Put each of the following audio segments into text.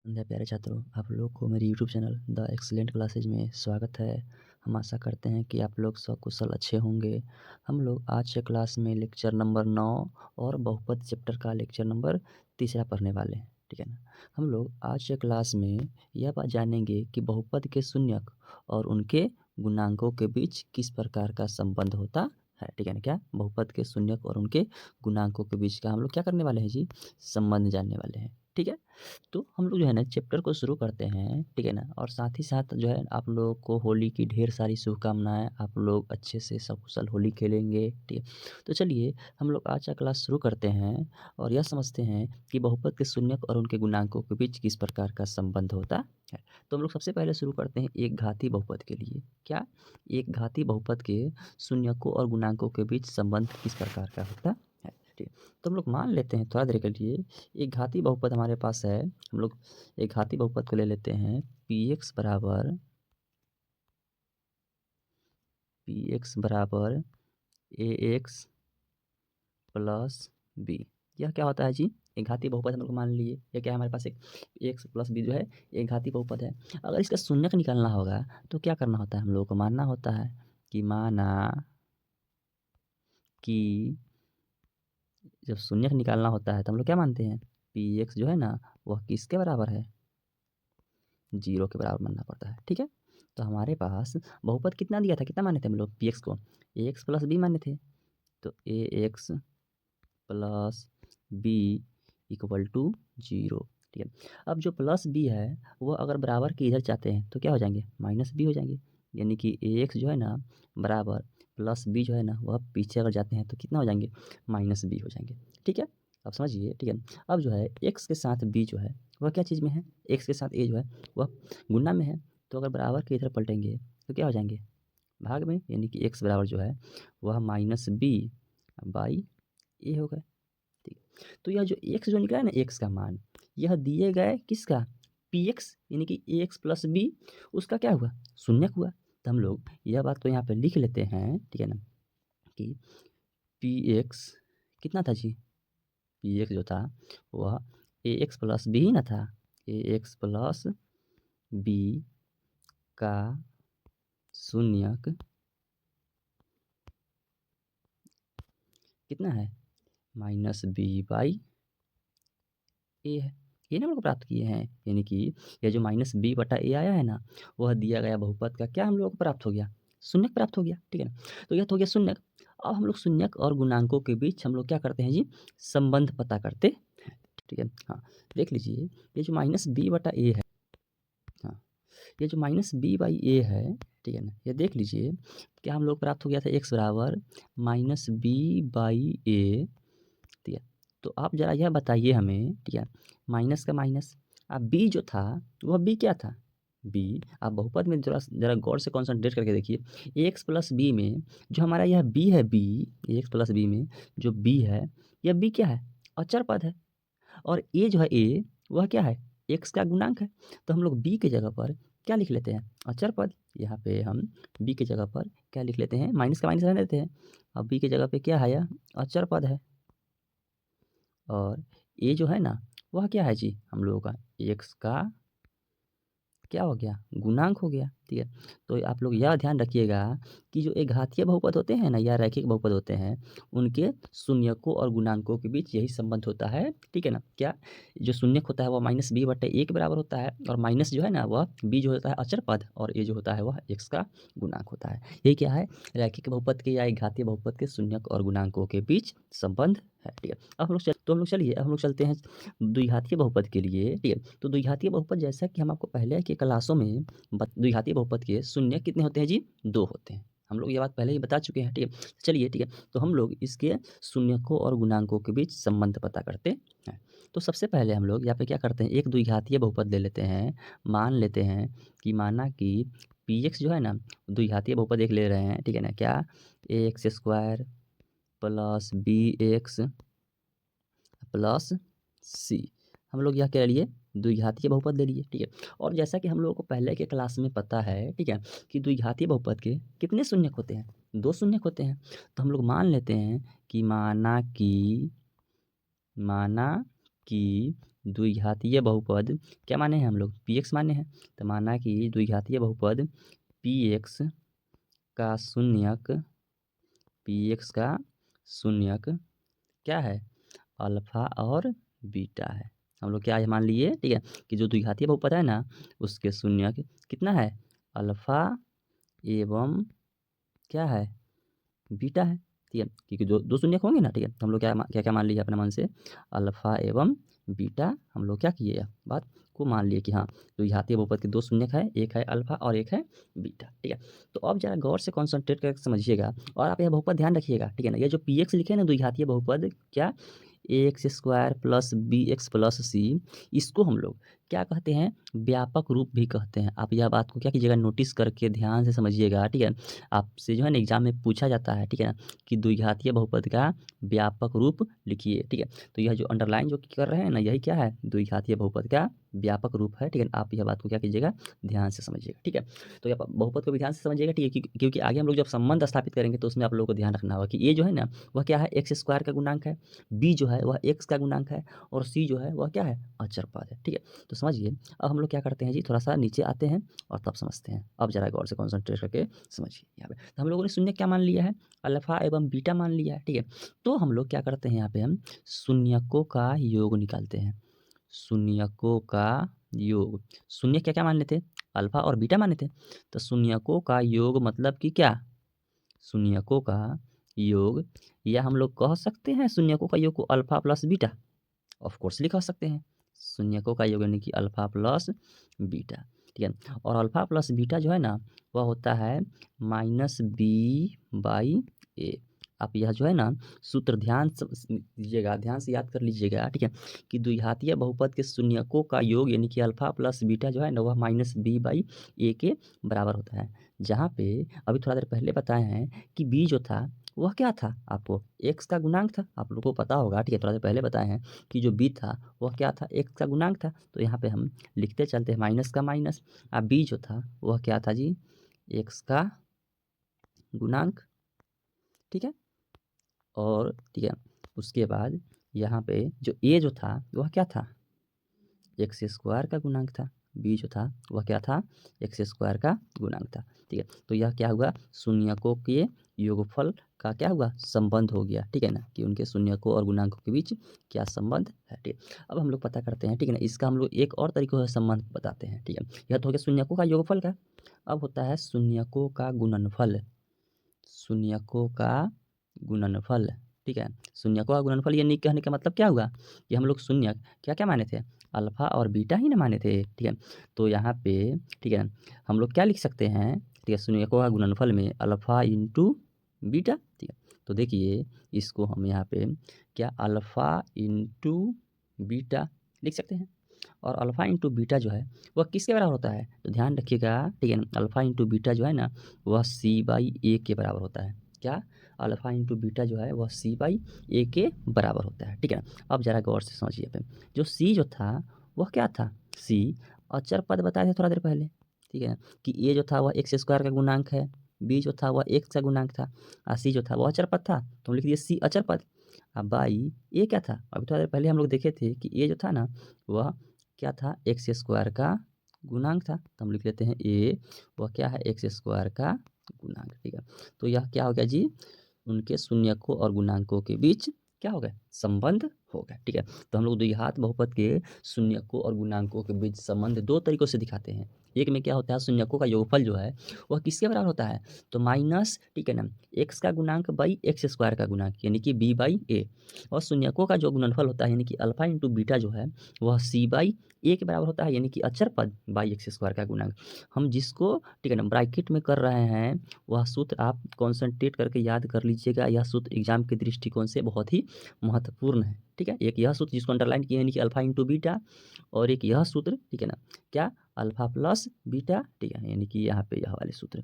मेरे प्यारे छात्रों, आप लोग को मेरे YouTube channel the excellent classes में स्वागत है। हम आशा करते हैं कि आप लोग सकुशल अच्छे होंगे। हम लोग आज के क्लास में लेक्चर नंबर 9 और बहुपद चैप्टर का लेक्चर नंबर तीसरा पढ़ने वाले हैं, ठीक है ना। हम लोग आज के क्लास में यह बात जानेंगे कि बहुपद के शून्यक और उनके गुणांकों के बीच किस प्रकार का संबंध होता है, ठीक है ना। क्या बहुपद के शून्यक और उनके गुणांकों के बीच का हम लोग क्या करने वाले हैं जी, संबंध जानने वाले हैं, ठीक है। तो हम लोग जो है ना चैप्टर को शुरू करते हैं, ठीक है ना। और साथ ही साथ जो है आप लोगों को होली की ढेर सारी शुभकामनाएं। आप लोग अच्छे से सकुशल होली खेलेंगे, ठीक है। तो चलिए हम लोग आज का क्लास शुरू करते हैं और यह समझते हैं कि बहुपद के शून्यक और उनके गुणांकों के बीच किस प्रकार का संबंध होता है। तो हम लोग सबसे पहले शुरू करते हैं एक घाती बहुपद के लिए। क्या एक घाती बहुपद के शून्यकों और गुणांकों के बीच संबंध किस प्रकार का होता है, ठीक है। तो हम लोग मान लेते हैं थोड़ा देर के लिए एक घाती बहुपद हमारे पास है। हम लोग एक घाती बहुपद को ले लेते हैं पी एक्स बराबर ए एक्स प्लस बी। यह क्या होता है जी, एक घाती बहुपद हम लोग मान लिए। यह क्या है हमारे पास, एक एक्स प्लस बी जो है एक घाती बहुपद है। अगर इसका शून्यक निकालना होगा तो क्या करना होता है, हम लोगों को मानना होता है कि कि जब शून्यक निकालना होता है तो हम लोग क्या मानते हैं, पी एक्स जो है ना वह किसके बराबर है, 0 के बराबर मानना पड़ता है, ठीक है। तो हमारे पास बहुपद कितना दिया था, कितना माने थे हम लोग पी एक्स को, ए एक्स प्लस बी माने थे। तो a x plus b equal to 0, ठीक है। अब जो प्लस बी है वो अगर बराबर के इधर चाहते हैं तो क्या हो जाएंगे, माइनस बी हो जाएंगे। यानी कि ए एक्स जो है ना बराबर प्लस बी जो है ना वह पीछे अगर जाते हैं तो कितना हो जाएंगे, माइनस बी हो जाएंगे, ठीक है। अब समझिए, ठीक है। अब जो है एक्स के साथ बी जो है वह क्या चीज़ में है, एक्स के साथ ए जो है वह गुणा में है। तो अगर बराबर के इधर पलटेंगे तो क्या हो जाएंगे, भाग में। यानी कि एक्स बराबर जो है वह माइनस बी बाई ए हो गए, ठीक। तो यह जो एक्स जो निकला है ना, एक्स का मान यह दिए गए किसका, पी एक्स, यानी कि ए एक्स प्लस बी, उसका क्या हुआ, शून्यक हुआ। तो हम लोग यह बात को यहाँ पे लिख लेते हैं, ठीक है ना, कि पी एक्स कितना था जी, पी एक्स जो था वह ए एक्स प्लस बी ही ना था। ए एक्स प्लस बी का शून्यक कितना है, माइनस बी बाई ए है। ये ना हम लोग प्राप्त किए हैं। यानी कि यह जो माइनस बी बटा ए आया है ना वह दिया गया बहुपद का क्या हम लोग को प्राप्त हो गया, शून्यक प्राप्त हो गया, ठीक है ना। तो यह तो हो गया शून्यक। अब हम लोग शून्यक और गुणांकों के बीच हम लोग क्या करते हैं जी, संबंध पता करते हैं, ठीक है। हाँ, देख लीजिए ये जो माइनस बी बटा ए है, हाँ, ये जो माइनस बी बाई ए है, ठीक है ना, ये देख लीजिए क्या हम लोग प्राप्त हो गया था, एक्स बराबर माइनस बी बाई ए, ठीक है। तो आप ज़रा यह बताइए हमें, ठीक है, माइनस का माइनस, अब बी जो था वह बी क्या था, बी। आप बहुपद में जरा जरा गौर से कॉन्सेंट्रेट करके देखिए, ए एक्स प्लस बी में जो हमारा यह बी है, बी ए एक्स प्लस बी में जो बी है, यह बी क्या है, अचर पद है। और ए जो है ए वह क्या है, एक्स का गुणांक है। तो हम लोग बी के जगह पर क्या लिख लेते हैं, अचर पद। यहाँ पे हम बी के जगह पर क्या लिख लेते हैं, माइनस का माइनस रहने देते हैं। अब बी के जगह पे क्या है, यह अचर पद है। और ये जो है ना वह क्या है जी, हम लोगों का एक्स का क्या हो गया, गुणांक हो गया, ठीक है। तो आप लोग यह ध्यान रखिएगा कि जो एक घातीय बहुपद होते हैं ना या रैखिक बहुपद होते हैं उनके शून्यकों और गुणांकों के बीच यही संबंध होता है, ठीक है ना। क्या, जो शून्यक होता है वह माइनस बी बटे ए के बराबर होता है और माइनस जो है ना वह बी जो होता है अचर पद और ए जो होता है वह एक्स का गुणांक होता है। यही क्या है, रैखिक बहुपद के या एक घातीय बहुपद के शून्यक और गुणांकों के बीच संबंध है, ठीक है। अब हम लोग चलिए अब हम लोग चलते हैं द्विघातीय बहुपद के लिए, ठीक है। तो द्विघातीय बहुपद जैसा कि हम आपको पहले की क्लासों में द्विघातीय बहुपद के शून्य कितने होते हैं जी, 2 होते हैं। हम लोग ये बात पहले ही बता चुके हैं, ठीक है। चलिए, ठीक है, तो हम लोग इसके शून्यकों और गुणांकों के बीच संबंध पता करते हैं। तो सबसे पहले हम लोग यहाँ पे क्या करते हैं, एक द्विघातीय बहुपद ले लेते हैं। मान लेते हैं कि माना कि पी एक्स जो है ना, द्विघातीय बहुपद एक ले रहे हैं, ठीक है ना। क्या, a x square plus b x plus c, हम लोग यह कह लिए द्विघातीय बहुपद ले लिए, ठीक है। और जैसा कि हम लोगों को पहले के क्लास में पता है, ठीक है, कि द्विघातीय बहुपद के कितने शून्यक होते हैं, 2 शून्यक होते हैं। तो हम लोग मान लेते हैं कि माना कि द्विघातीय बहुपद क्या माने हैं हम लोग, px माने हैं। तो माना कि द्विघातीय बहुपद px का शून्यक, px का शून्यक क्या है, अल्फा और बीटा है। हम लोग क्या मान लिए, ठीक है, कि जो द्विघातीय बहुपद है ना उसके शून्यक कितना है, अल्फा एवं क्या है, बीटा है। ठीक है, क्योंकि दो दो शून्यक होंगे ना, ठीक है, तो हम लोग क्या क्या मान लिए अपने मन से, अल्फा एवं बीटा हम लोग क्या किए, बात को मान लिए कि हाँ द्विघातीय बहुपद के दो शून्यक है, एक है अल्फा और एक है बीटा। ठीक है, तो अब जरा गौर से कॉन्सेंट्रेट करके समझिएगा और आप यह बहुपद ध्यान रखिएगा। ठीक है ना, ये जो पी एक्स लिखे हैं ना द्विघातीय बहुपद, क्या x square plus b x plus c, इसको हम लोग क्या कहते हैं, व्यापक रूप भी कहते हैं। आप यह बात को क्या कीजिएगा, नोटिस करके ध्यान से समझिएगा। ठीक है, आपसे जो है ना एग्जाम में पूछा जाता है, ठीक है ना, कि द्विघातीय बहुपद का व्यापक रूप लिखिए। ठीक है, तो यह जो अंडरलाइन जो कर रहे हैं ना, यही क्या है, द्विघातीय बहुपद का व्यापक रूप है। ठीक है, आप यह बात को क्या कीजिएगा, ध्यान से समझिएगा। ठीक है, तो यह बहुपद को भी ध्यान से समझिएगा। ठीक है, क्योंकि आगे हम लोग जब संबंध स्थापित करेंगे तो उसमें आप लोगों को ध्यान रखना होगा कि ए जो है ना वह क्या है, एक्स स्क्वायर का गुणांक है, बी जो है वह एक्स का गुणांक है और सी जो है वह क्या है, अचर पद है। ठीक है, तो समझिए अब हम लोग क्या करते हैं जी, थोड़ा सा नीचे आते हैं और तब समझते हैं। अब जरा गौर से कॉन्सेंट्रेट करके समझिए। यहाँ पे तो हम लोगों ने शून्य क्या मान लिया है, अल्फा एवं बीटा मान लिया है। ठीक है, तो हम लोग क्या करते हैं, यहाँ पे हम शून्यकों का योग निकालते हैं। शून्यकों का योग, शून्य क्या क्या मान लेते, अल्फा और बीटा माने थे, तो शून्यकों का योग मतलब कि क्या, शून्यकों का योग, या हम लोग कह सकते हैं शून्यकों का योग को alpha plus beta, of course लिख सकते हैं। शून्यकों का योग यानी कि अल्फा प्लस बीटा। ठीक है, और अल्फा प्लस बीटा जो है ना वह होता है माइनस बी बाई ए। आप यह जो है ना सूत्र ध्यान से दीजिएगा, ध्यान से याद कर लीजिएगा। ठीक है, कि द्विघातीय बहुपद के शून्यकों का योग यानी कि अल्फा प्लस बीटा जो है ना वह माइनस बी बाई ए के बराबर होता है। जहाँ पे अभी थोड़ा देर पहले बताए हैं कि बी जो था वह क्या था, आपको एक्स का गुणांक था, आप लोगों को पता होगा। ठीक है, थोड़ा देर पहले बताए हैं कि जो बी था वह क्या था, एक्स का गुणांक था। तो यहाँ पे हम लिखते चलते हैं माइनस का माइनस, अब बी जो था वह क्या था जी, एक्स का गुणांक। ठीक है, और ठीक है उसके बाद यहाँ पे जो ए जो था वह क्या था, एक्स स्क्वायर का गुणांक था। बी जो था वह क्या था, एक्स स्क्वायर का गुणांक था। ठीक है, तो यह क्या हुआ, शून्यकों के योगफल का क्या हुआ, संबंध हो गया। ठीक है ना, कि उनके शून्यकों और गुणांकों के बीच क्या संबंध है। ठीक है, अब हम लोग पता करते हैं। ठीक है ना, इसका हम लोग एक और तरीकों से संबंध बताते हैं। ठीक है, यह तो हो गया शून्यकों का योगफल का। अब होता है शून्यकों का गुणनफल, शून्यकों का गुणनफल। ठीक है, शून्यकों का गुणनफल ये नहीं कहने का मतलब क्या हुआ कि हम लोग शून्य क्या क्या माने थे, अल्फा और बीटा ही ना माने थे। ठीक है, तो यहाँ पे ठीक है हम लोग क्या लिख सकते हैं, ठीक है, शून्यकों का गुणनफल में अल्फा इंटू बीटा। ठीक है, तो देखिए इसको हम यहाँ पे क्या अल्फा इंटू बीटा लिख सकते हैं। और अल्फा इंटू बीटा जो है वह किसके बराबर होता है, तो ध्यान रखिएगा। ठीक है ना, अल्फा इंटू बीटा जो है ना वह सी बाई ए के बराबर होता है। क्या, अल्फा इंटू बीटा जो है वह सी बाई ए के बराबर होता है। ठीक है, अब जरा गौर से समझिए पे, जो सी जो था वह क्या था, सी अचर पद बताए थे थोड़ा देर पहले। ठीक है, कि ए जो था वह एक्स स्क्वायर का गुणांक है, बी जो था वह एक्स का गुणांक था, और सी जो था वह अचर पद था, तो हम लिख दिए सी अचर पद। अब बाई ए क्या था, अभी थोड़ा देर पहले हम लोग देखे थे कि ए जो था ना वह क्या था, एक्स स्क्वायर का गुणांक था, तो हम लिख लेते हैं ए वह क्या है, एक्स स्क्वायर का गुणांक। ठीक है, तो यह क्या हो गया जी, उनके शून्यकों और गुणांकों के बीच क्या हो गया, संबंध हो गया। ठीक है, तो हम लोग द्विघात बहुपद के शून्यकों और गुणांकों के बीच संबंध दो तरीकों से दिखाते हैं। एक में क्या होता है, शून्यकों का योगफल जो है वह किसके बराबर होता है, तो माइनस, ठीक है ना, एक्स का गुणांक बाई एक्स स्क्वायर का गुणांक यानी कि बी बाई ए, और शून्यकों का जो गुणनफल होता है यानी कि अल्फा इंटू बीटा जो है वह सी बाई ए के बराबर होता है यानी कि अचर पद बाई एक्स स्क्वायर का गुणांक। हम जिसको ठीक है ना ब्रैकेट में कर रहे हैं वह सूत्र आप कॉन्सेंट्रेट करके याद कर लीजिएगा। यह सूत्र एग्जाम के दृष्टिकोण से बहुत ही महत्वपूर्ण है। ठीक है, एक यह सूत्र जिसको अंडरलाइन किया यानी कि अल्फा इंटू बीटा, और एक यह सूत्र, ठीक है ना, क्या, अल्फा प्लस बीटा। ठीक है, यानी कि यहाँ पे यह वाले सूत्र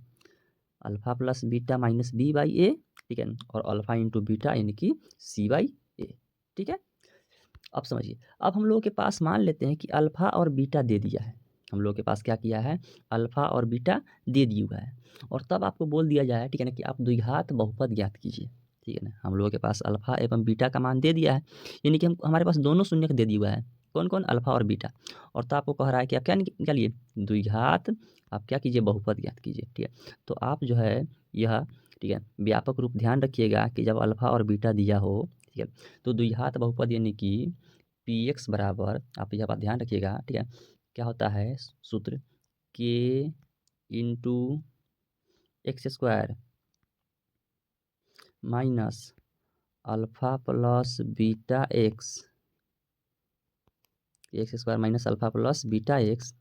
alpha plus beta minus b by a. ठीक है, और अल्फा इंटू बीटा यानी कि सी बाई ए। ठीक है, अब समझिए, अब हम लोगों के पास मान लेते हैं कि अल्फा और बीटा दे दिया है। हम लोगों के पास क्या किया है, अल्फा और बीटा दे दिया हुआ है, और तब आपको बोल दिया जाए, ठीक है ना, कि आप द्विघात बहुपद ज्ञात कीजिए। ठीक है ना, हम लोगों के पास अल्फा एवं बीटा का मान दे दिया है, यानी कि हम हमारे पास दोनों शून्य दे दिया हुआ है। कौन कौन, अल्फा और बीटा। और तो आपको कह रहा है कि आप क्या निकालिए, द्विघात, आप क्या कीजिए, बहुपद ज्ञात कीजिए। ठीक है, तो आप जो है यह, ठीक है, व्यापक रूप ध्यान रखिएगा कि जब अल्फा और बीटा दिया हो, ठीक है, तो द्विघात बहुपद यानी कि पी एक्स बराबर, आप यह बात ध्यान रखिएगा, ठीक है, क्या होता है सूत्र, के into x square minus alpha plus beta x, x square minus alpha plus beta x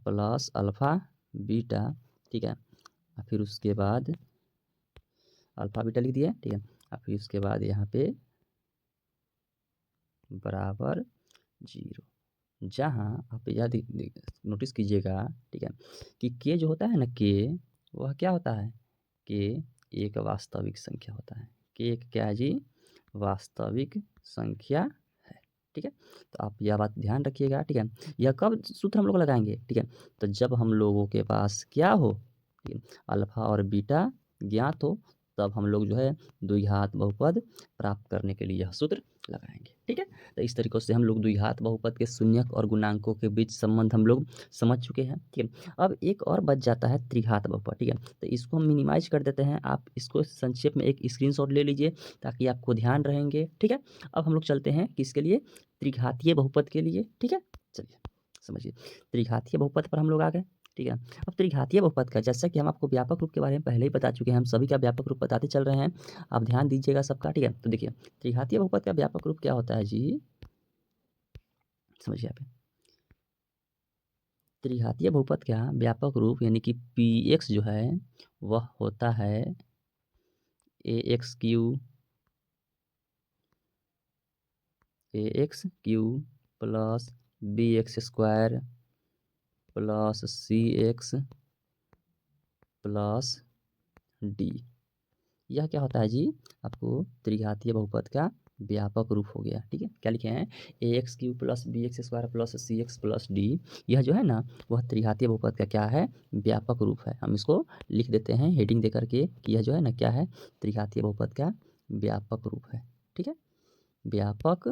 plus alpha beta, ठीक है, और फिर उसके बाद अल्फा बीटा लिख दिया, ठीक है, और फिर उसके बाद यहाँ पे बराबर 0, जहाँ आप याद नोटिस कीजिएगा, ठीक है, कि के जो होता है ना, के वह क्या होता है, के एक वास्तविक संख्या होता है, के एक क्या है जी, वास्तविक संख्या है। ठीक है, तो आप यह बात ध्यान रखिएगा। ठीक है, यह कब सूत्र हम लोग लगाएंगे, ठीक है, तो जब हम लोगों के पास क्या हो, ठीक है, अल्फा और बीटा ज्ञात हो, तब हम लोग जो है द्विघात बहुपद प्राप्त करने के लिए यह सूत्र लगाएंगे। ठीक है, तो इस तरीक़े से हम लोग द्विघात बहुपद के शून्यक और गुणांकों के बीच संबंध हम लोग समझ चुके हैं। ठीक है, अब एक और बच जाता है त्रिघात बहुपद। ठीक है, तो इसको हम मिनिमाइज कर देते हैं, आप इसको संक्षेप में एक स्क्रीनशॉट ले लीजिए ताकि आपको ध्यान रहेंगे। ठीक है, अब हम लोग चलते हैं किसके लिए, त्रिघातीय बहुपद के लिए। ठीक है, चलिए समझिए, त्रिघातीय बहुपद पर हम लोग आ गए। ठीक है, अब त्रिघातीय बहुपद का, जैसा कि हम आपको व्यापक रूप के बारे में पहले ही बता चुके हैं, हम सभी का व्यापक रूप बताते चल रहे हैं, आप ध्यान दीजिएगा सबका। ठीक है, तो देखिए त्रिघातीय बहुपद का व्यापक रूप क्या होता है जी, समझिए आप, त्रिघातीय बहुपद का व्यापक रूप यानी कि पी एक्स जो है वह होता है a x cube plus b x square plus c x plus d. यह क्या होता है जी, आपको त्रिघातीय बहुपद का व्यापक रूप हो गया। ठीक है, क्या लिखे हैं, a x cube plus b x square plus c x plus d, यह जो है ना वह त्रिघातीय बहुपद का क्या है, व्यापक रूप है। हम इसको लिख देते हैं हेडिंग दे करके कि यह जो है ना क्या है, त्रिघातीय बहुपद का व्यापक रूप है। ठीक है, व्यापक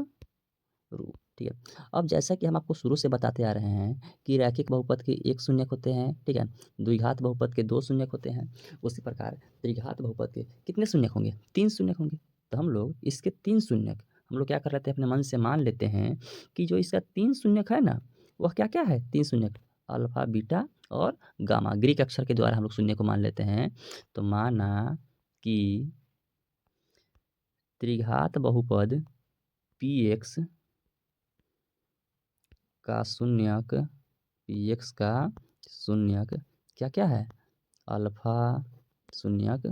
रूप। ठीक है, अब जैसा कि हम आपको शुरू से बताते आ रहे हैं कि रैखिक बहुपद के एक शून्यक होते हैं, ठीक है, द्विघात बहुपद के दो शून्यक होते हैं, उसी प्रकार त्रिघात बहुपद के कितने शून्यक होंगे, तीन शून्यक होंगे। तो हम लोग इसके तीन शून्यक हम लोग क्या कर लेते हैं, अपने मन से मान लेते हैं कि जो इसका तीन शून्यक है ना, वह क्या क्या है, तीन शून्यक, अल्फा बीटा और गामा, ग्रीक अक्षर के द्वारा हम लोग शून्य को मान लेते हैं। तो माना कि त्रिघात बहुपद पी एक्स का शून्यक, पी एक्स का शून्यक क्या क्या है, अल्फा शून्यक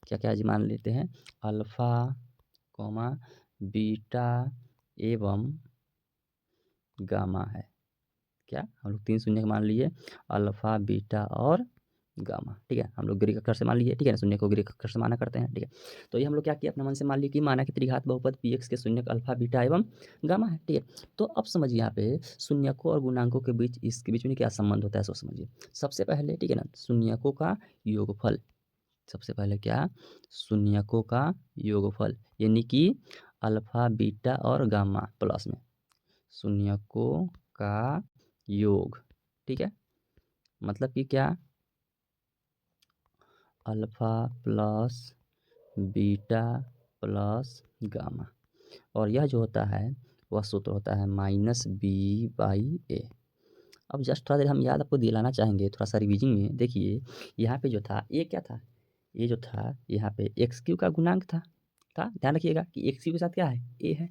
क्या क्या जी, मान लेते हैं अल्फा कॉमा बीटा एवं गामा है। क्या हम लोग तीन शून्यक मान लिए, अल्फा बीटा और गामा। ठीक है, हम लोग ग्रीक अक्षर से मान लिए, ठीक है ना, शून्य को ग्रीक अक्षर से माना करते हैं। ठीक है, तो ये हम लोग क्या किया, अपने मन से मान लिए कि माना कि त्रिघात बहुपद पी एक्स के शून्यक अल्फा बीटा एवं गामा है। ठीक है, तो अब समझिए यहाँ पे शून्यकों और गुणांकों के बीच, इसके बीच में क्या संबंध होता है सो समझिए। सबसे पहले, ठीक है ना, शून्यकों का योगफल, सबसे पहले क्या, शून्यकों का योगफल यानी कि अल्फा बीटा और गामा प्लस में शून्यकों का योग। ठीक है, मतलब कि क्या, alpha plus beta plus gamma, और यह जो होता है वह सूत्र होता है माइनस बी बाई ए। अब जस्ट थोड़ा देर हम याद आपको दिलाना चाहेंगे, थोड़ा सा रिवीजिंग में देखिए, यहाँ पे जो था ये क्या था, ये जो था यहाँ पे एक्स क्यू का गुणांक था, ध्यान रखिएगा कि एक्स क्यू के साथ क्या है, ए है,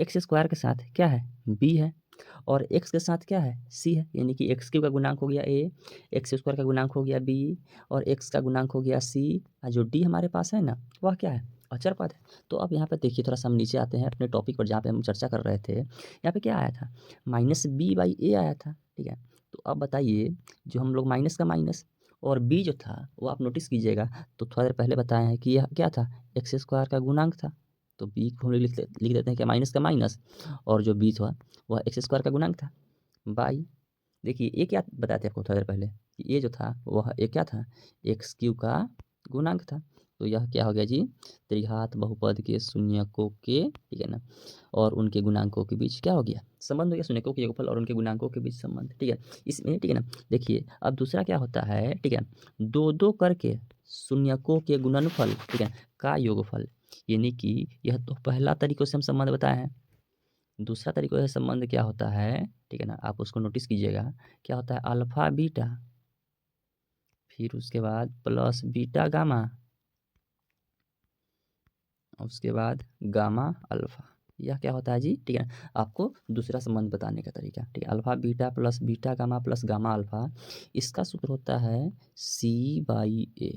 एक्स स्क्वायर के साथ क्या है, बी है, और एक्स के साथ क्या है, सी है, यानी कि एक्स क्यू का गुणांक हो गया ए, एक्स स्क्वायर का गुणांक हो गया बी, और एक्स का गुणांक हो गया सी, और जो डी हमारे पास है ना वह क्या है, अचर पद है। तो अब यहाँ पे देखिए, थोड़ा सा हम नीचे आते हैं अपने टॉपिक पर जहाँ पे हम चर्चा कर रहे थे, यहाँ पे क्या आया था, माइनस बी बाई ए आया था। ठीक है, तो अब बताइए, जो हम लोग माइनस का माइनस और बी जो था वो आप नोटिस कीजिएगा, तो थोड़ा देर पहले बताए हैं कि यह क्या था, एक्स स्क्वायर का गुणांक था, तो बी को हम लोग लिख देते हैं कि माइनस का माइनस, और जो बी था वह एक्स स्क्वायर का गुणांक था बाई, देखिए ये क्या बताते आपको थोड़ी देर पहले कि ये जो था वह एक क्या था, एक्स क्यू का गुणांक था, तो यह क्या हो गया जी, त्रिघात बहुपद के शून्यकों के, ठीक है ना, और उनके गुणांकों के बीच क्या हो गया, संबंध हो गया, शून्यकों के योगफल और उनके गुणांकों के बीच संबंध, ठीक है। इसमें, ठीक है ना, देखिए अब दूसरा क्या होता है, ठीक है, दो दो करके शून्यकों के गुणनफल, ठीक है, का योगफल, यानी कि यह तो पहला तरीकों से हम संबंध बताए हैं। दूसरा तरीकों से संबंध क्या होता है, ठीक है ना, आप उसको नोटिस कीजिएगा, क्या होता है, अल्फा बीटा, फिर उसके बाद प्लस बीटा गामा, उसके बाद गामा अल्फा। यह क्या होता है जी, ठीक है, आपको दूसरा संबंध बताने का तरीका, ठीक है, alpha beta plus beta gamma plus gamma alpha, इसका सूत्र होता है सी बाई ए।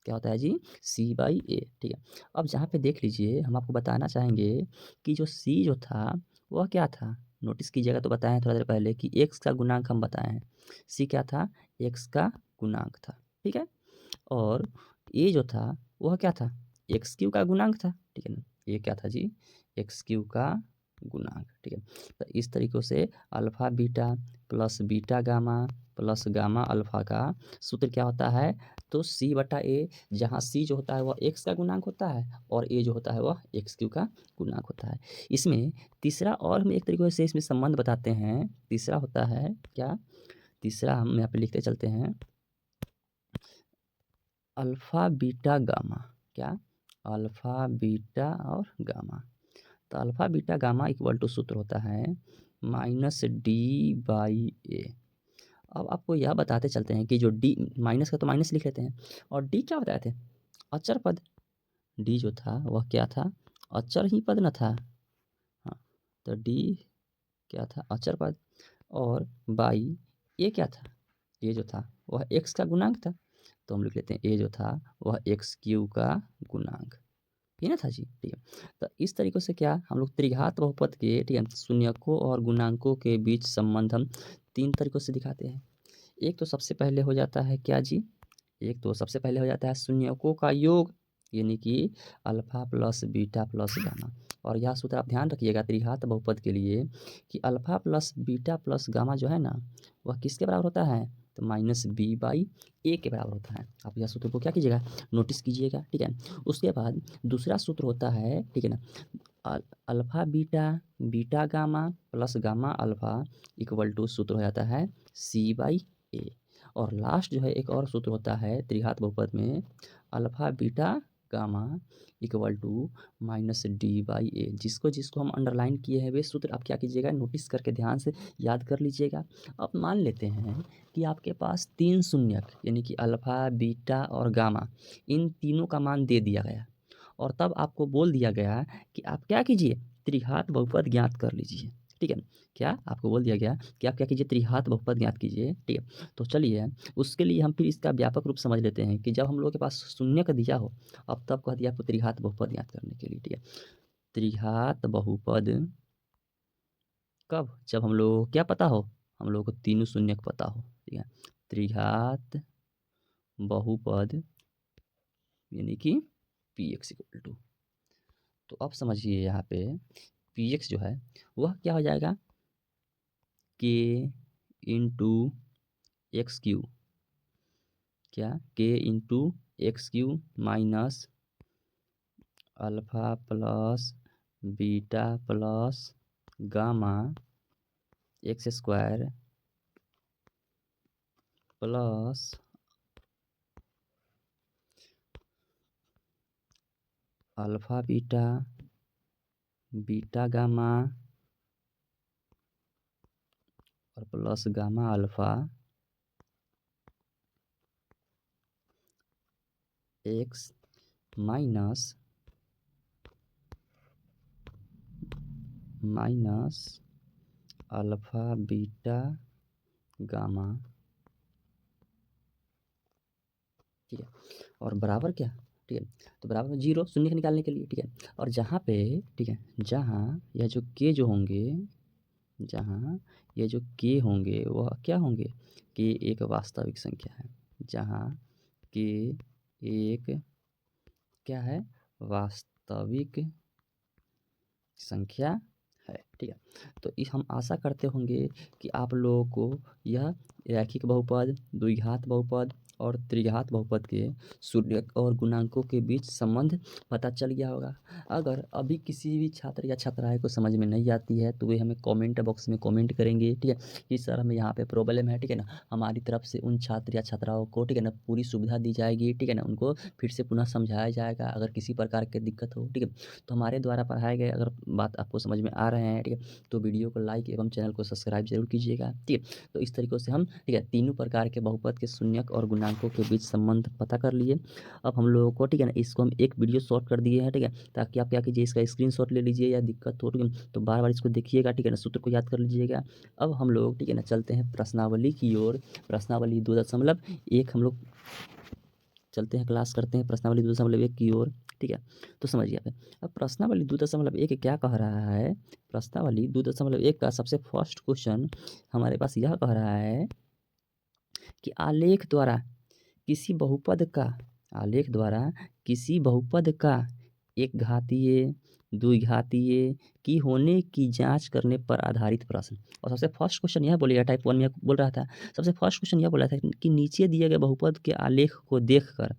क्या होता है जी, सी बाई ए, ठीक है। अब जहाँ पे देख लीजिए, हम आपको बताना चाहेंगे कि जो सी जो था वह क्या था, नोटिस कीजिएगा, तो बताएं थोड़ा देर पहले कि एक्स का गुणांक हम बताए हैं, सी क्या था, एक्स का गुणांक था, ठीक है, और ए जो था वह क्या था, एक्स क्यू का गुणांक था, ठीक है ना, ये क्या था जी, एक्स क्यू का गुणांक, ठीक है। तो इस तरीक़ों से alpha beta plus beta gamma plus gamma alpha का सूत्र क्या होता है, तो सी बटा ए, जहाँ सी जो होता है वह एक्स का गुणांक होता है और ए जो होता है वह एक्स क्यू का गुणांक होता है। इसमें तीसरा और हम एक तरीक़े से इसमें संबंध बताते हैं, तीसरा होता है क्या, तीसरा हम यहाँ पे लिखते चलते हैं, अल्फ़ा बीटा गामा, क्या, अल्फ़ा बीटा और गामा। तो alpha beta gamma equal to सूत्र होता है माइनस डी बाई ए। अब आपको यह बताते चलते हैं कि जो डी, माइनस का तो माइनस लिख लेते हैं, और डी क्या बताए थे, अचर पद, डी जो था वह क्या था, अचर ही पद न था, हाँ, तो डी क्या था, अचर पद, और बाई ए क्या था, ए जो था वह एक्स का गुणांक था, तो हम लिख लेते हैं ए जो था वह एक्स क्यू का गुणांक, ये ना था जी, ठीक है। तो इस तरीक़े से क्या हम लोग त्रिघात बहुपद के, ठीक है, शून्यकों और गुणांकों के बीच संबंध हम तीन तरीक़ों से दिखाते हैं। एक तो सबसे पहले हो जाता है क्या जी, एक तो सबसे पहले हो जाता है शून्यकों का योग, यानी कि alpha plus beta plus gamma, और यह सूत्र आप ध्यान रखिएगा त्रिघात बहुपद के लिए कि alpha plus beta plus gamma जो है ना वह किसके बराबर होता है, तो माइनस बी बाई ए के बराबर होता है। आप यह सूत्र को क्या कीजिएगा, नोटिस कीजिएगा, ठीक है। उसके बाद दूसरा सूत्र होता है, ठीक है ना, alpha beta beta gamma plus gamma alpha equal to सूत्र हो जाता है सी बाई ए। और लास्ट जो है एक और सूत्र होता है त्रिघात बहुपद में, alpha beta gamma equal to minus d by a, जिसको जिसको हम अंडरलाइन किए हैं वे सूत्र आप क्या कीजिएगा, नोटिस करके ध्यान से याद कर लीजिएगा। अब मान लेते हैं कि आपके पास तीन शून्यक, यानी कि अल्फ़ा बीटा और गामा, इन तीनों का मान दे दिया गया, और तब आपको बोल दिया गया कि आप क्या कीजिए, त्रिघात बहुपद ज्ञात कर लीजिए, ठीक है। क्या आपको बोल दिया गया कि आप क्या कीजिए, त्रिघात बहुपद ज्ञात कीजिए, ठीक है। तो चलिए उसके लिए हम फिर इसका व्यापक रूप समझ लेते हैं कि जब हम लोगों के पास शून्य का दिया हो, अब तब कह दिया आपको त्रिघात बहुपद ज्ञात करने के लिए, ठीक है। त्रिघात बहुपद कब, जब हम लोग को क्या पता हो, हम लोग को तीनों शून्यक पता हो, ठीक है। त्रिघात बहुपद यानी कि पी एक्स इक्वल टू, तो अब समझिए यहाँ पे पी एक्स जो है वह क्या हो जाएगा, के इंटू एक्स क्यू, क्या, k into x cube minus alpha plus beta plus gamma x square plus alpha beta beta gamma और plus gamma alpha x minus alpha beta gamma, ठीक है, और बराबर क्या, ठीक है, तो बराबर में जीरो, शून्य के निकालने के लिए, ठीक है। और जहाँ पे, ठीक है, जहाँ यह जो के जो होंगे, जहाँ ये जो के होंगे वह क्या होंगे, के एक वास्तविक संख्या है, जहाँ के एक क्या है, वास्तविक संख्या है, ठीक है। तो इस हम आशा करते होंगे कि आप लोगों को यह रैखिक बहुपद, द्विघात बहुपद और त्रिघात बहुपद के शून्यक और गुणांकों के बीच संबंध पता चल गया होगा। अगर अभी किसी भी छात्र या छात्राएँ को समझ में नहीं आती है तो वे हमें कमेंट बॉक्स में कमेंट करेंगे, ठीक है, कि सर हमें यहाँ पे प्रॉब्लम है, ठीक है ना। हमारी तरफ से उन छात्र या छात्राओं को, ठीक है ना, पूरी सुविधा दी जाएगी, ठीक है ना, उनको फिर से पुनः समझाया जाएगा। अगर किसी प्रकार की दिक्कत हो, ठीक है, तो हमारे द्वारा पढ़ाए गए अगर बात आपको समझ में आ रहे हैं, ठीक है, तो वीडियो को लाइक एवं चैनल को सब्सक्राइब ज़रूर कीजिएगा, ठीक है। तो इस तरीक़ों से हम, ठीक है, तीनों प्रकार के बहुपद के शून्यक और गुणांकों के बीच संबंध पता कर लिए। अब हम लोगों को, ठीक है ना, इसको हम एक वीडियो शॉर्ट कर दिए हैं, ठीक है, ताकि आप क्या कीजिए, इसका स्क्रीनशॉट ले लीजिए या दिक्कत हो, ठीक है, तो बार-बार इसको देखिएगा, ठीक है ना, सूत्र को याद कर लीजिएगा। अब हम लोग, ठीक है ना, चलते हैं प्रश्नावली की ओर। प्रश्नावली 2.1 हम लोग चलते हैं, क्लास करते हैं प्रश्नावली 2.1 की ओर, ठीक है। तो समझिए आप, अब प्रश्नावली 2.1 क्या कह रहा है। प्रश्नावली 2.1 का सबसे फर्स्ट क्वेश्चन हमारे पास यह कह रहा है कि आलेख द्वारा किसी बहुपद का, आलेख द्वारा किसी बहुपद का एक घातीय, द्विघातीय की होने की जांच करने पर आधारित प्रश्न। और सबसे फर्स्ट क्वेश्चन यह बोलिएगा, टाइप 1 में बोल रहा था, सबसे फर्स्ट क्वेश्चन यह बोला था कि नीचे दिए गए बहुपद के आलेख को देखकर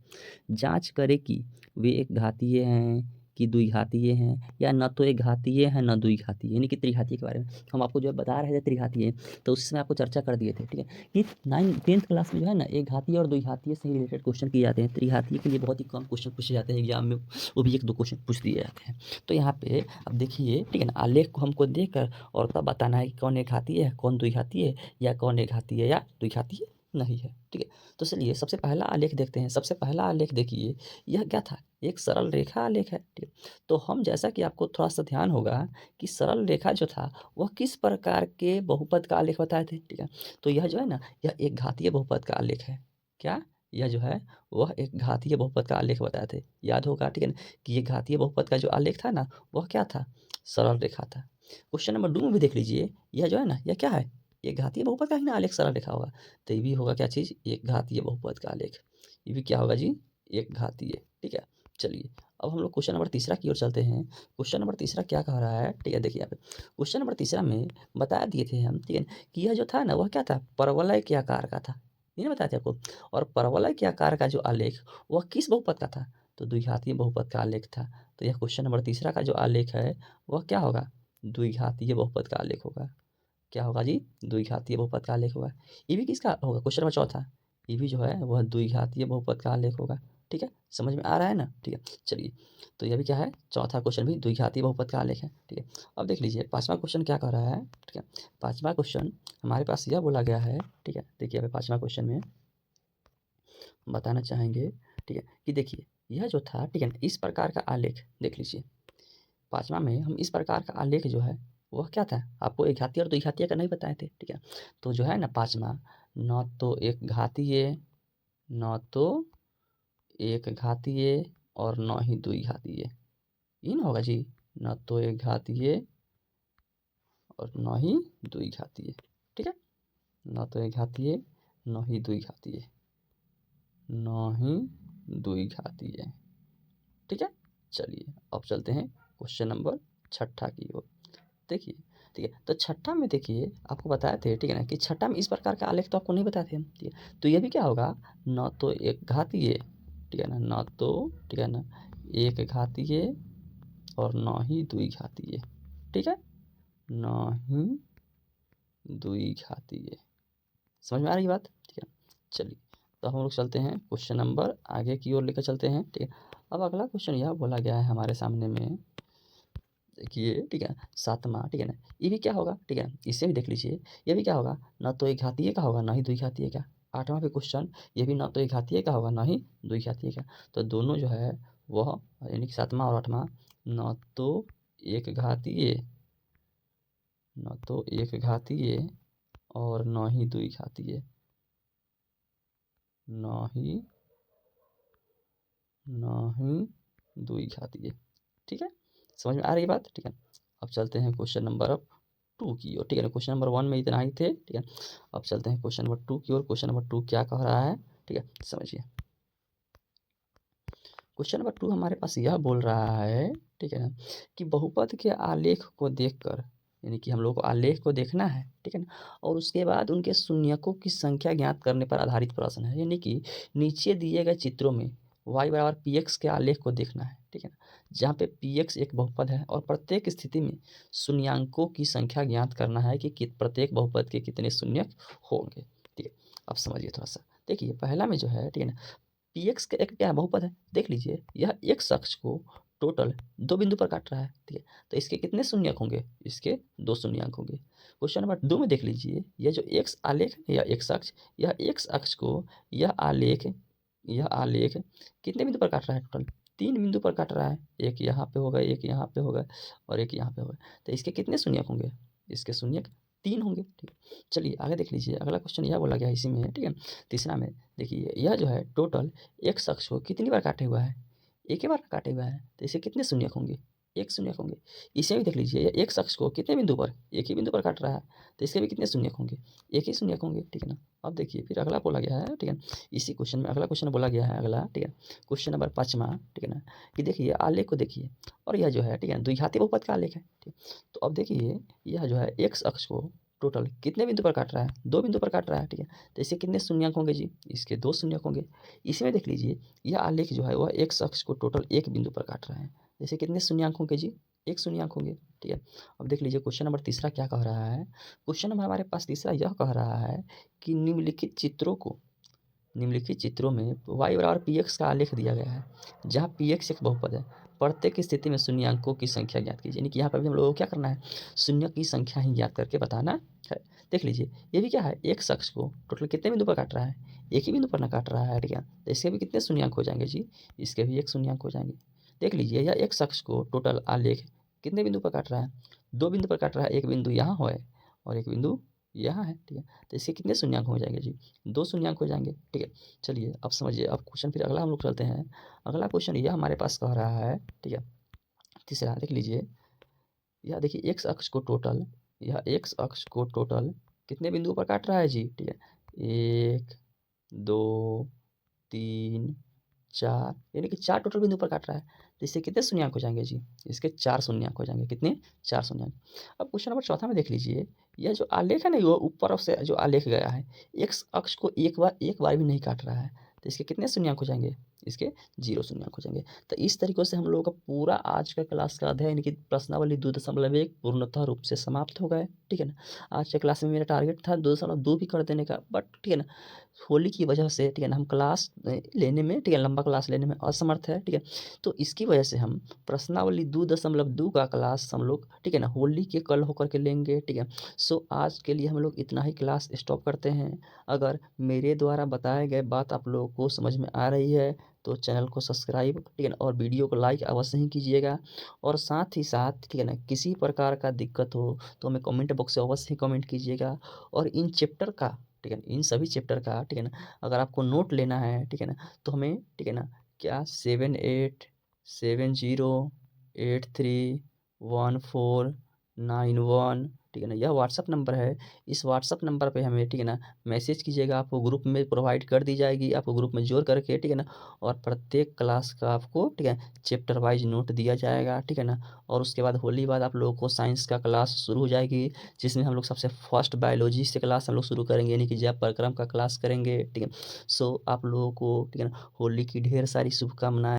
जांच करें कि वे एक घातीय हैं कि द्विघातीय हैं, या न तो एक घातीय है न द्विघातीय, यानी कि त्रिघातीय के बारे में हम आपको जो बता रहे थे त्रिघातीय, तो उसमें आपको चर्चा कर दिए थे, ठीक है, कि 9th क्लास में जो है ना एक घातीय और द्विघातीय से रिलेटेड क्वेश्चन किए जाते हैं। त्रिघातीय के लिए बहुत ही कम क्वेश्चन पूछे जाते हैं एग्जाम में, वो भी 1-2 क्वेश्चन पूछ दिए जाते हैं। तो यहाँ पे अब देखिए, ठीक है ना, आलेख को हमको देखकर और तब बताना है कि कौन एक घातीय है, कौन द्विघातीय है, या कौन एक घातीय या द्विघातीय नहीं है, ठीक है। तो चलिए सबसे पहला आलेख देखते हैं। सबसे पहला आलेख देखिए, यह क्या था, एक सरल रेखा आलेख है, ठीक है। तो हम, जैसा कि आपको थोड़ा-सा ध्यान होगा कि सरल रेखा जो था वह किस प्रकार के बहुपद का आलेख बताए थे, ठीक है। तो यह जो है ना, यह एक घातीय बहुपद का आलेख है। क्या? यह जो है वह एक घातीय बहुपद का आलेख बताए थे। याद होगा, ठीक है ना, कि ये घातीय बहुपद का जो आलेख था ना, वह क्या था, सरल रेखा था। क्वेश्चन नंबर 2 में भी देख लीजिए, यह जो है ना, यह क्या है, ये घातीय बहुपद का ही ना आलेख सरल रेखा होगा। तो ये भी होगा क्या चीज़, एक घातीय बहुपद का आलेख। ये भी क्या होगा जी, एक घातीय, ठीक है। चलिए अब हम लोग क्वेश्चन नंबर तीसरा की ओर चलते हैं। क्वेश्चन नंबर तीसरा क्या कह रहा है, ठीक है, देखिए यहाँ पे क्वेश्चन नंबर तीसरा में बता दिए थे हम, ठीक है, कि यह जो था ना वह क्या था, परवलय के आकार का था, ये ना बताए थे आपको। और परवलय के आकार का जो आलेख वह किस बहुपद का था, तो द्विघातीय बहुपद का आलेख था। तो यह क्वेश्चन नंबर तीसरा का जो आलेख है वह क्या होगा, द्विघातीय बहुपद का आलेख होगा। क्या होगा जी, द्विघातीय बहुपद का आलेख होगा। ये भी किसका होगा, क्वेश्चन नंबर चौथा, ये भी जो है वह द्विघातीय बहुपद का आलेख होगा, ठीक है। समझ में आ रहा है ना, ठीक है। चलिए तो यह भी क्या है, चौथा क्वेश्चन भी द्विघातीय बहुपद का आलेख है, ठीक है। अब देख लीजिए पाँचवा क्वेश्चन क्या कह रहा है, ठीक है। पाँचवा क्वेश्चन हमारे पास यह बोला गया है, ठीक है, देखिए अभी पाँचवा क्वेश्चन में बताना चाहेंगे, ठीक है, कि देखिए यह जो था, ठीक है, इस प्रकार का आलेख देख लीजिए। पाँचवा में हम इस प्रकार का आलेख जो है वह क्या था, आपको एक घातीय और द्विघातीय का नहीं बताए थे, ठीक है। तो जो है ना पाँचवा, न तो एक घातीय, न तो एक घातीय और न ही द्विघातीय, ये ना होगा जी, न तो एक घातीय और न ही द्विघातीय, ठीक है। न तो एक घातीय, न ही द्विघातीय, न ही द्विघातीय, ठीक है। चलिए अब चलते हैं क्वेश्चन नंबर छठा की ओर। देखिए, ठीक है, तो छठा में देखिए आपको बताए थे, ठीक है ना, कि छठा में इस प्रकार का आलेख तो आपको नहीं बताए थे हम, ठीक है। तो यह भी क्या होगा, न तो एक घातीय, ठीक है ना, न तो, ठीक है ना, एक घातीय और न ही द्विघातीय, ठीक है, न ही द्विघातीय। समझ में आ रही बात, ठीक है। चलिए तो हम लोग चलते हैं क्वेश्चन नंबर आगे की ओर लेकर चलते हैं, ठीक है। अब अगला क्वेश्चन यह बोला गया है हमारे सामने में, देखिए, ठीक है, सातवां, ठीक है ना, ये भी क्या होगा, ठीक है, इसे भी देख लीजिए, ये भी क्या होगा, न तो एक घातीय का होगा न ही द्विघातीय का। आठवां पे क्वेश्चन, ये भी न तो एक घातीय का होगा न ही द्विघातीय का। तो दोनों जो है वह, यानी कि सातवां और आठवां, न तो एक घातीय, न तो एक घातीय और न ही द्विघातीय, न ही द्विघातीय, ठीक है। समझ में आ रही बात, ठीक है। अब चलते हैं क्वेश्चन नंबर 2 की ओर, ठीक है ना। क्वेश्चन नंबर 1 में इतना ही थे, ठीक है। अब चलते हैं क्वेश्चन नंबर 2 की ओर। क्वेश्चन नंबर 2 क्या कह रहा है, ठीक है, समझिए। क्वेश्चन नंबर 2 हमारे पास यह बोल रहा है, ठीक है ना, कि बहुपद के आलेख को देखकर यानी कि हम लोग को आलेख को देखना है, ठीक है ना। और उसके बाद उनके शून्यकों की संख्या ज्ञात करने पर आधारित प्रश्न है, यानी कि नीचे दिए गए चित्रों में y बराबर पी एक्स के आलेख को देखना है, ठीक है ना, जहाँ पे पी एक्स एक बहुपद है और प्रत्येक स्थिति में शून्यांकों की संख्या ज्ञात करना है कि प्रत्येक बहुपद के कितने शून्यक होंगे, ठीक है। अब समझिए थोड़ा सा, देखिए पहला में जो है, ठीक है ना, पी एक्स का एक क्या बहुपद है, देख लीजिए यह एक शख्स को टोटल 2 बिंदु पर काट रहा है, ठीक है। तो इसके कितने शून्यक होंगे, इसके 2 शून्यक होंगे। क्वेश्चन नंबर 2 में देख लीजिए, यह जो एक्स आलेख है या एक्स अक्ष, यह एक्स अक्ष को यह आलेख कितने बिंदु पर काट रहा है, टोटल 3 बिंदु पर काट रहा है। एक यहाँ पे होगा, एक यहाँ पे होगा और एक यहाँ पे होगा। तो इसके कितने शून्यक होंगे, इसके शून्यक 3 होंगे, ठीक है। चलिए आगे देख लीजिए, अगला क्वेश्चन यह बोला गया है इसी में, ठीक है। तीसरा में देखिए, यह जो है टोटल एक्स अक्ष को कितनी बार काटे हुआ है, एक ही बार काटे हुआ है। तो इसके कितने शून्यक होंगे, एक शून्यक होंगे। इसे भी देख लीजिए, यह एक शख्स को कितने बिंदु पर, एक ही बिंदु पर काट रहा है। तो इसके भी कितने शून्यक होंगे, एक ही शून्यक होंगे, ठीक है ना। अब देखिए फिर अगला बोला गया है, ठीक है, इसी क्वेश्चन में अगला क्वेश्चन बोला गया है, अगला, ठीक है, क्वेश्चन नंबर 5वां, ठीक है ना, कि देखिए आलेख को देखिए, और यह जो है, ठीक है, द्विघाती बहुपद का आलेख है, ठीक। तो अब देखिए यह जो है एक्स अक्ष को टोटल कितने बिंदु पर काट रहा है, 2 बिंदु पर काट रहा है, ठीक है। तो इसके कितने शून्यक होंगे जी, इसके 2 शून्यक होंगे। इसमें देख लीजिए, यह आलेख जो है वह एक्स अक्ष को टोटल 1 बिंदु पर काट रहा है। इसके कितने शून्यक होंगे जी, 1 शून्यक होंगे, ठीक है। अब देख लीजिए क्वेश्चन नंबर तीसरा क्या कह रहा है। क्वेश्चन नंबर हमारे पास तीसरा यह कह रहा है कि निम्नलिखित चित्रों में y बराबर पी एक्स का आलेख दिया गया है, जहाँ पी एक्स एक बहुपद है। प्रत्येक स्थिति में शून्यंकों की संख्या ज्ञात कीजिए, यानी कि यहाँ पर भी हम लोगों को क्या करना है, शून्य की संख्या ही ज्ञात करके बताना है। देख लीजिए ये भी क्या है, एक शख्स को टोटल कितने बिंदु पर काट रहा है, एक ही बिंदु पर ना काट रहा है, ठीक है। तो इसके भी कितने शून्यंक हो जाएंगे जी, इसके भी 1 शून्यंक हो जाएंगे। देख लीजिए यह एक शख्स को टोटल आलेख कितने बिंदु पर काट रहा है, 2 बिंदु पर काट रहा है। एक बिंदु यहाँ है और एक बिंदु यहाँ है, ठीक है। तो इसके कितने शून्यंक हो जाएंगे जी, 2 शून्यंक हो जाएंगे, ठीक है। चलिए अब समझिए, अब क्वेश्चन फिर अगला हम लोग चलते हैं। अगला क्वेश्चन यह हमारे पास कह रहा है, ठीक है, तीसरा देख लीजिए, यह देखिए एक्स अक्ष को टोटल कितने बिंदु पर काट रहा है जी, ठीक है। 1 2 3 4, यानी कि 4 टोटल बिंदु पर काट रहा है। तो इससे कितने शून्यंक हो जाएंगे जी, इसके 4 शून्यंक हो जाएंगे, कितने, 4 शून्यंक। अब क्वेश्चन नंबर चौथा में देख लीजिए, यह जो आलेख है ना, वो ऊपर से जो आलेख गया है, एक्स अक्ष को एक बार भी नहीं काट रहा है। तो इसके कितने शून्यंक हो जाएंगे, इसके 0 शून्यंक हो जाएंगे। तो इस तरीके से हम लोगों का पूरा आज का क्लास का अध्ययन, यानी कि प्रश्नावली 2.1 पूर्णतः रूप से समाप्त हो गए, ठीक है ना। आज के क्लास में मेरा टारगेट था 2.2 भी कर देने का, बट ठीक है ना, होली की वजह से, ठीक है ना, हम क्लास लेने में, ठीक है, लंबा क्लास लेने में असमर्थ है, ठीक है। तो इसकी वजह से हम प्रश्नावली 2.2 का क्लास हम लोग, ठीक है ना, होली के कल होकर के लेंगे, ठीक है। सो आज के लिए हम लोग इतना ही क्लास स्टॉप करते हैं। अगर मेरे द्वारा बताए गए बात आप लोगों को समझ में आ रही है तो चैनल को सब्सक्राइब, ठीक है ना, और वीडियो को लाइक अवश्य ही कीजिएगा। और साथ ही साथ, ठीक है ना, किसी प्रकार का दिक्कत हो तो हमें कमेंट बॉक्स से अवश्य ही कमेंट कीजिएगा। और इन चैप्टर का, ठीक है, इन सभी चैप्टर का, ठीक है ना, अगर आपको नोट लेना है, ठीक है ना, तो हमें, ठीक है ना, क्या 7870831491, ठीक है ना, यह व्हाट्सअप नंबर है। इस व्हाट्सअप नंबर पे हमें, ठीक है ना, मैसेज कीजिएगा, आपको ग्रुप में प्रोवाइड कर दी जाएगी, आपको ग्रुप में जोड़ करके, ठीक है ना। और प्रत्येक क्लास का आपको, ठीक है, चैप्टर वाइज नोट दिया जाएगा, ठीक है ना। और उसके बाद होली बाद आप लोगों को साइंस का क्लास शुरू हो जाएगी, जिसमें हम लोग सबसे फर्स्ट बायोलॉजी से क्लास हम लोग शुरू करेंगे, यानी कि जैव प्रक्रम का क्लास करेंगे, ठीक है। सो आप लोगों को, ठीक है ना, होली की ढेर सारी शुभकामनाएं।